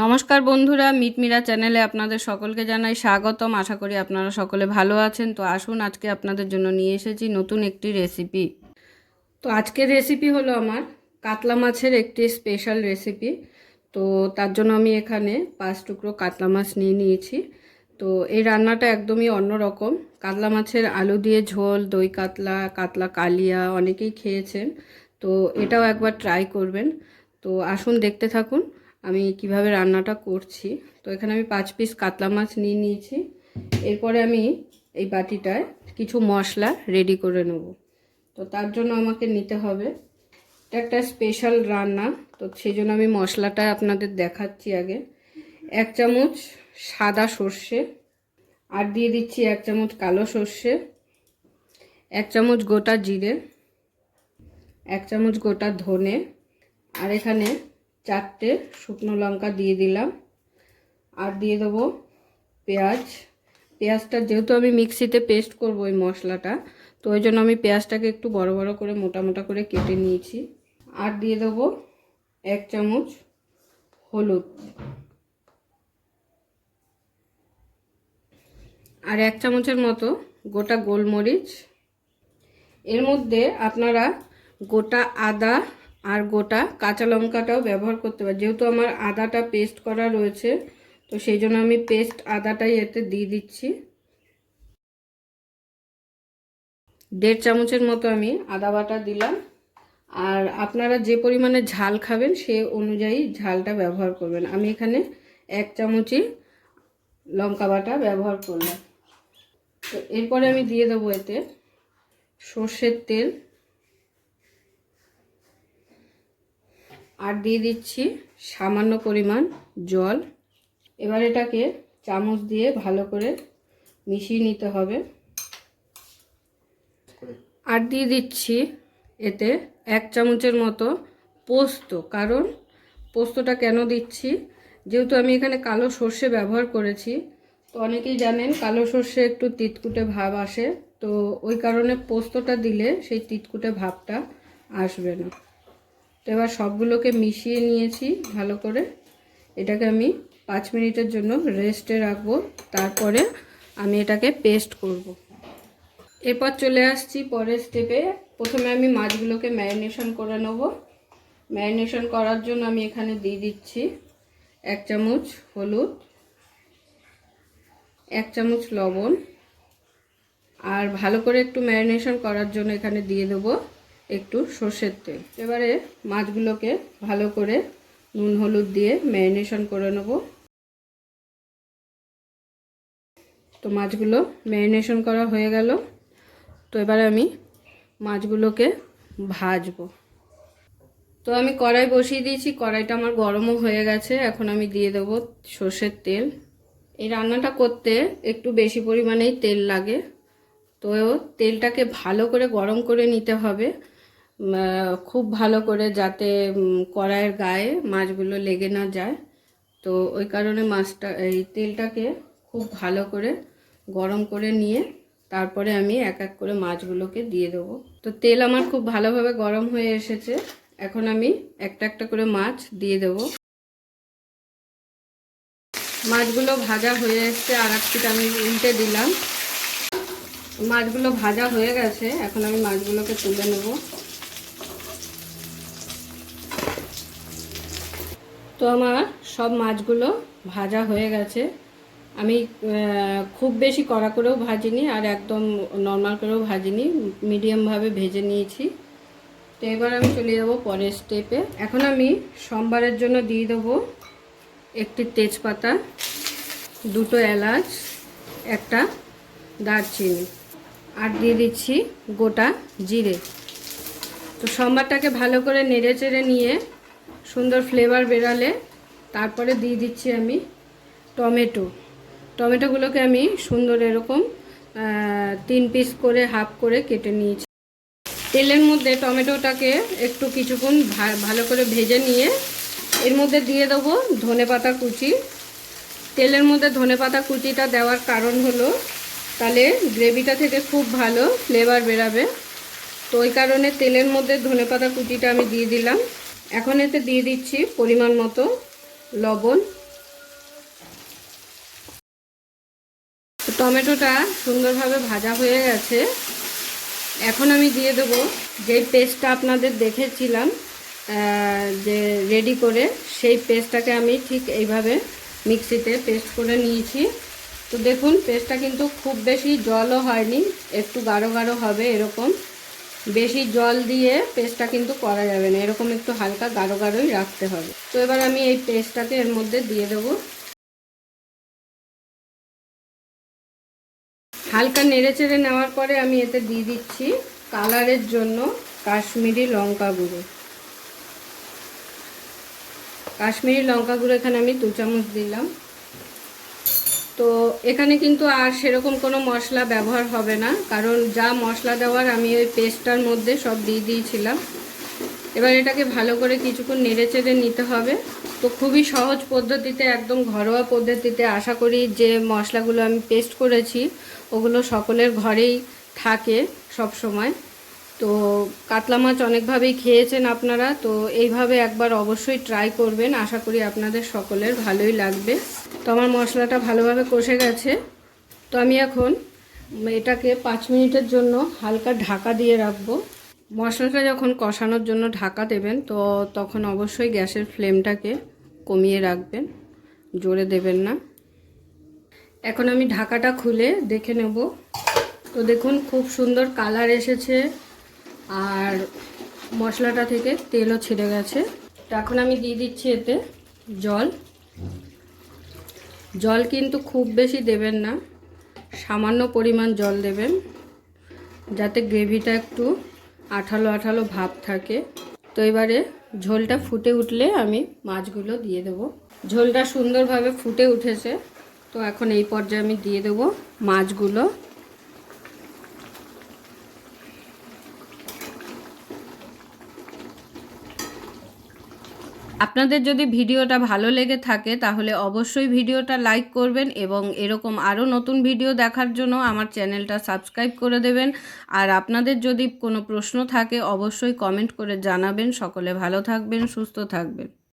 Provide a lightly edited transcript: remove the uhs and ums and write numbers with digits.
নমস্কার বন্ধুরা, মিটমিরা চ্যানেলে আপনাদের সকলকে জানাই স্বাগতম। আশা করি আপনারা সকলে ভালো আছেন। তো আসুন, আজকে আপনাদের জন্য নিয়ে এসেছি নতুন একটি রেসিপি। তো আজকের রেসিপি হলো আমার কাতলা মাছের একটি স্পেশাল রেসিপি। তো তার জন্য আমি এখানে 5 টুকরো কাতলা মাছ নিয়ে নিয়েছি। তো এই রান্নাটা একদমই অন্যরকম। কাতলা মাছের আলু দিয়ে ঝোল, দই কাতলা, কাতলা কালিয়া অনেকেই খেয়েছেন। তো এটাও একবার ট্রাই করবেন। তো আসুন দেখতে থাকুন আমি কিভাবে রান্নাটা করছি। তো এখানে আমি 5 পিস কাতলা মাছ নিয়ে নিয়েছি। এরপরে আমি এই বাটিটায় কিছু মশলা রেডি করে নেব। তো তার জন্য আমাকে নিতে হবে, এটা একটা স্পেশাল রান্না, তো সেই জন্য আমি মশলাটা আপনাদের দেখাচ্ছি। আগে 1 চামচ সাদা সর্ষে, আর দিয়ে দিচ্ছি 1 চামচ কালো সর্ষে, 1 চামচ গোটা জিরে, 1 চামচ গোটা ধনে, আর এখানে 4টে শুকনো লঙ্কা দিয়ে দিলাম। আর দিয়ে দেবো পেঁয়াজটা যেহেতু আমি মিক্সিতে পেস্ট করব এই মশলাটা, তো ওই জন্য আমি পেঁয়াজটাকে একটু বড় বড় করে মোটা মোটা করে কেটে নিয়েছি। আর দিয়ে দেবো 1 চামচ হলুদ, আর 1 চামচের মতো গোটা গোলমরিচ। এর মধ্যে আপনারা গোটা আদা আর গোটা কাঁচা লঙ্কাটাও ব্যবহার করতে পারেন। যেহেতু আমার আদাটা পেস্ট করা রয়েছে, তো সেই জন্য আমি পেস্ট আদাটাই এতে দিয়ে দিচ্ছি। 1.5 চামচের মতো আমি আদা বাটা দিলাম। আর আপনারা যে পরিমাণে ঝাল খাবেন সে অনুযায়ী ঝালটা ব্যবহার করবেন। আমি এখানে 1 চামচই লঙ্কা বাটা ব্যবহার করলাম। তো এরপরে আমি দিয়ে দেবো এতে সর্ষের তেল, আর দিয়ে দিচ্ছি সামান্য পরিমাণ জল। এবার এটাকে চামচ দিয়ে ভালো করে মিশিয়ে নিতে হবে। আর দিয়ে দিচ্ছি এতে 1 চামচের মতো পোস্ত। কারণ পোস্তটা কেন দিচ্ছি, যেহেতু আমি এখানে কালো সর্ষে ব্যবহার করেছি, তো অনেকেই জানেন কালো সর্ষে একটু তিতকুটে ভাব আসে, তো ওই কারণে পোস্তটা দিলে সেই তিতকুটে ভাবটা আসবে না। তো এবার সবগুলোকে মিশিয়ে নিয়েছি ভালো করে। এটাকে আমি 5 মিনিটের জন্য রেস্টে রাখবো, তারপরে আমি এটাকে পেস্ট করব। এরপর চলে আসছি পরের স্টেপে। প্রথমে আমি মাছগুলোকে ম্যারিনেশন করে নেব। ম্যারিনেশন করার জন্য আমি এখানে দিয়ে দিচ্ছি 1 চামচ হলুদ, 1 চামচ লবণ, আর ভালো করে একটু ম্যারিনেশন করার জন্য এখানে দিয়ে দেবো একটু সর্ষের তেল। এবারে মাছগুলোকে ভালো করে নুন হলুদ দিয়ে ম্যারিনেশন করে নেব। তো মাছগুলো ম্যারিনেশন করা হয়ে গেল। তো এবারে আমি মাছগুলোকে ভাজবো। তো আমি কড়াই বসিয়ে দিয়েছি, কড়াইটা আমার গরমও হয়ে গেছে। এখন আমি দিয়ে দেবো সর্ষের তেল। এই রান্নাটা করতে একটু বেশি পরিমাণেই তেল লাগে। তো তেলটাকে ভালো করে গরম করে নিতে হবে, খুব ভালো করে, যাতে কড়াইয়ের গায়ে মাছগুলো লেগে না যায়। তো ওই কারণে এই তেলটাকে খুব ভালো করে গরম করে নিয়ে তারপরে আমি এক এক করে মাছগুলোকে দিয়ে দেবো। তো তেল আমার খুব ভালোভাবে গরম হয়ে এসেছে। এখন আমি একটা একটা করে মাছ দিয়ে দেবো। মাছগুলো ভাজা হয়ে এসছে, আর এক পিঠ আমি উল্টে দিলাম। মাছগুলো ভাজা হয়ে গেছে, এখন আমি মাছগুলোকে তুলে নেব। তো আমার সব মাছগুলো ভাজা হয়ে গেছে। আমি খুব বেশি কড়া করেও ভাজিনি, আর একদম নর্মাল করেও ভাজিনি, মিডিয়ামভাবে ভেজে নিয়েছি। তো এবার আমি চলে যাব পরের স্টেপে। এখন আমি সোমবারের জন্য দিয়ে দেবো একটি তেজপাতা, 2টো এলাচ, একটা দারচিনি, আর দিয়ে দিচ্ছি গোটা জিরে। তো সোমবারটাকে ভালো করে নেড়ে চেড়ে নিয়ে সুন্দর ফ্লেভার বেরালে তারপরে দিয়ে দিচ্ছি আমি টমেটোগুলোকে আমি সুন্দর এরকম 3 পিস করে হাফ করে কেটে নিয়েছি। তেলের মধ্যে টমেটোটাকে একটু কিছুক্ষণ ভালো করে ভেজে নিয়ে এর মধ্যে দিয়ে দেবো ধনেপাতা কুচি। তেলের মধ্যে ধনেপাতা কুচিটা দেওয়ার কারণ হলো তাহলে গ্রেভিটা থেকে খুব ভালো ফ্লেভার বেরাবে। তো ওই কারণে তেলের মধ্যে ধনেপাতা কুচিটা আমি দিয়ে দিলাম। এখন এতে দিয়ে দিচ্ছি পরিমাণ মতো লবণ, টমেটোটা সুন্দরভাবে ভাজা হয়ে গেছে। এখন আমি দিয়ে দেবো যেই পেস্টটা আপনাদের দেখেছিলাম যে রেডি করে, সেই পেস্টটাকে আমি ঠিক এইভাবে মিক্সিতে পেস্ট করে নিয়েছি। তো দেখুন পেস্টটা কিন্তু খুব বেশি জলও হয়নি, একটু গাঢ় গাঢ় হবে এরকম। বেশি জল দিয়ে পেস্টটা কিন্তু করা যাবে না, এরকম একটু হালকা গাঢ় গাঢ়ই রাখতে হবে। তো এবার আমি এই পেস্টটাকে এর মধ্যে দিয়ে দেবো। হালকা নেড়ে চেড়ে নেওয়ার পরে আমি এতে দিয়ে দিচ্ছি কালারের জন্য কাশ্মীরি লঙ্কা গুঁড়ো। কাশ্মীরি লঙ্কা গুঁড়ো এখানে আমি 2 চামচ দিলাম। তো এখানে কিন্তু আর সেরকম কোনো মশলা ব্যবহার হবে না, কারণ যা মশলা দেওয়ার আমি ওই পেস্টটার মধ্যে সব দিয়ে দিয়েছিলাম। এবার এটাকে ভালো করে কিছুক্ষণ নেড়ে চেড়ে নিতে হবে। তো খুবই সহজ পদ্ধতিতে, একদম ঘরোয়া পদ্ধতিতে, আশা করি যে মশলাগুলো আমি পেস্ট করেছি ওগুলো সকলের ঘরেই থাকে সব সময়। তো কাতলা মাছ অনেকভাবেই খেয়েছেন আপনারা, তো এইভাবে একবার অবশ্যই ট্রাই করবেন, আশা করি আপনাদের সকলের ভালোই লাগবে। তো আমার মশলাটা ভালোভাবে কষে গেছে। তো আমি এখন এটাকে 5 মিনিটের জন্য হালকা ঢাকা দিয়ে রাখবো। মশলাটা যখন কষানোর জন্য ঢাকা দেবেন তো তখন অবশ্যই গ্যাসের ফ্লেমটাকে কমিয়ে রাখবেন, জোরে দেবেন না। এখন আমি ঢাকাটা খুলে দেখে নেব। তো দেখুন খুব সুন্দর কালার এসেছে আর মশলাটা থেকে তেলও ছেড়ে গেছে। তো এখন আমি দিয়ে দিচ্ছি এতে জল। জল কিন্তু খুব বেশি দেবেন না, সামান্য পরিমাণ জল দেবেন, যাতে গ্রেভিটা একটু আঠালো আঠালো ভাব থাকে। তো এবারে ঝোলটা ফুটে উঠলে আমি মাছগুলো দিয়ে দেব। ঝোলটা সুন্দরভাবে ফুটে উঠেছে। তো এখন এই পর্যায়ে আমি দিয়ে দেব মাছগুলো। আপনাদের যদি ভিডিওটা ভালো লেগে থাকে তাহলে অবশ্যই ভিডিওটা লাইক করবেন এবং এরকম আরও নতুন ভিডিও দেখার জন্য আমার চ্যানেলটা সাবস্ক্রাইব করে দেবেন। আর আপনাদের যদি কোনো প্রশ্ন থাকে অবশ্যই কমেন্ট করে জানাবেন। সকলে ভালো থাকবেন, সুস্থ থাকবেন।